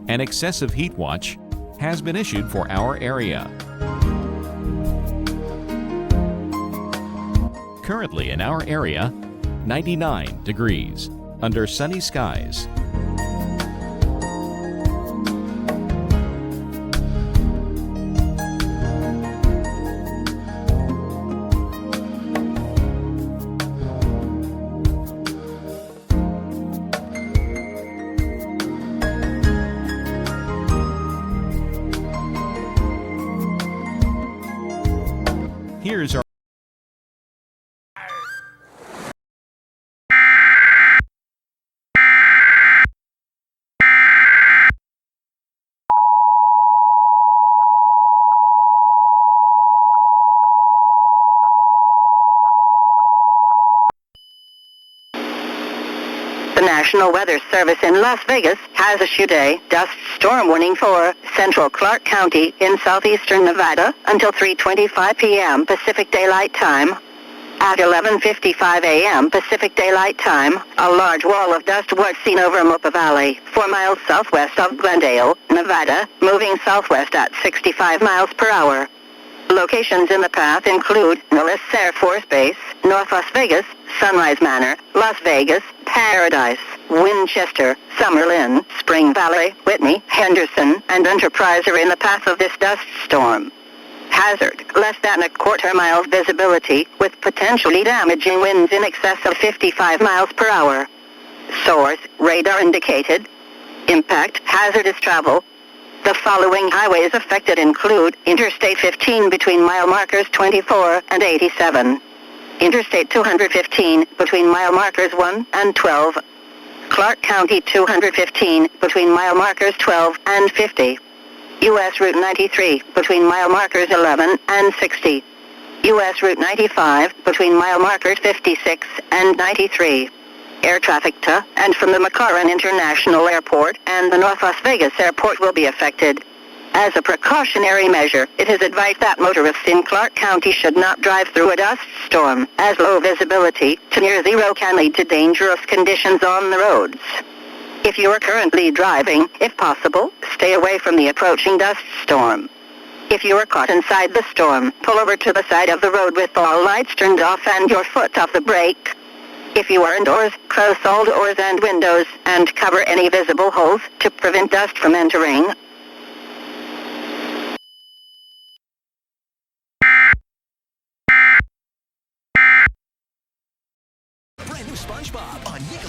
An excessive heat watch has been issued for our area. Currently in our area, 99 degrees under sunny skies. Here's our The National Weather Service in Las Vegas has issued a dust storm warning for central Clark County in southeastern Nevada until 3:25 p.m. Pacific Daylight Time. At 11:55 a.m. Pacific Daylight Time, a large wall of dust was seen over Mopa Valley, 4 miles southwest of Glendale, Nevada, moving southwest at 65 miles per hour. Locations in the path include Nellis Air Force Base, North Las Vegas, Sunrise Manor, Las Vegas, Paradise, Winchester, Summerlin, Spring Valley, Whitney, Henderson, and Enterprise are in the path of this dust storm. Hazard, less than a quarter mile visibility, with potentially damaging winds in excess of 55 miles per hour. Source, radar indicated. Impact, hazardous travel. The following highways affected include Interstate 15 between mile markers 24 and 87. Interstate 215 between mile markers 1 and 12. Clark County 215 between mile markers 12 and 50. U.S. Route 93 between mile markers 11 and 60. U.S. Route 95 between mile markers 56 and 93. Air traffic to and from the McCarran International Airport and the North Las Vegas Airport will be affected. As a precautionary measure, it is advised that motorists in Clark County should not drive through a dust storm, as low visibility to near zero can lead to dangerous conditions on the roads. If you are currently driving, if possible, stay away from the approaching dust storm. If you are caught inside the storm, pull over to the side of the road with all lights turned off and your foot off the brake. If you are indoors, close all doors and windows and cover any visible holes to prevent dust from entering. Brand new SpongeBob on Nickelodeon.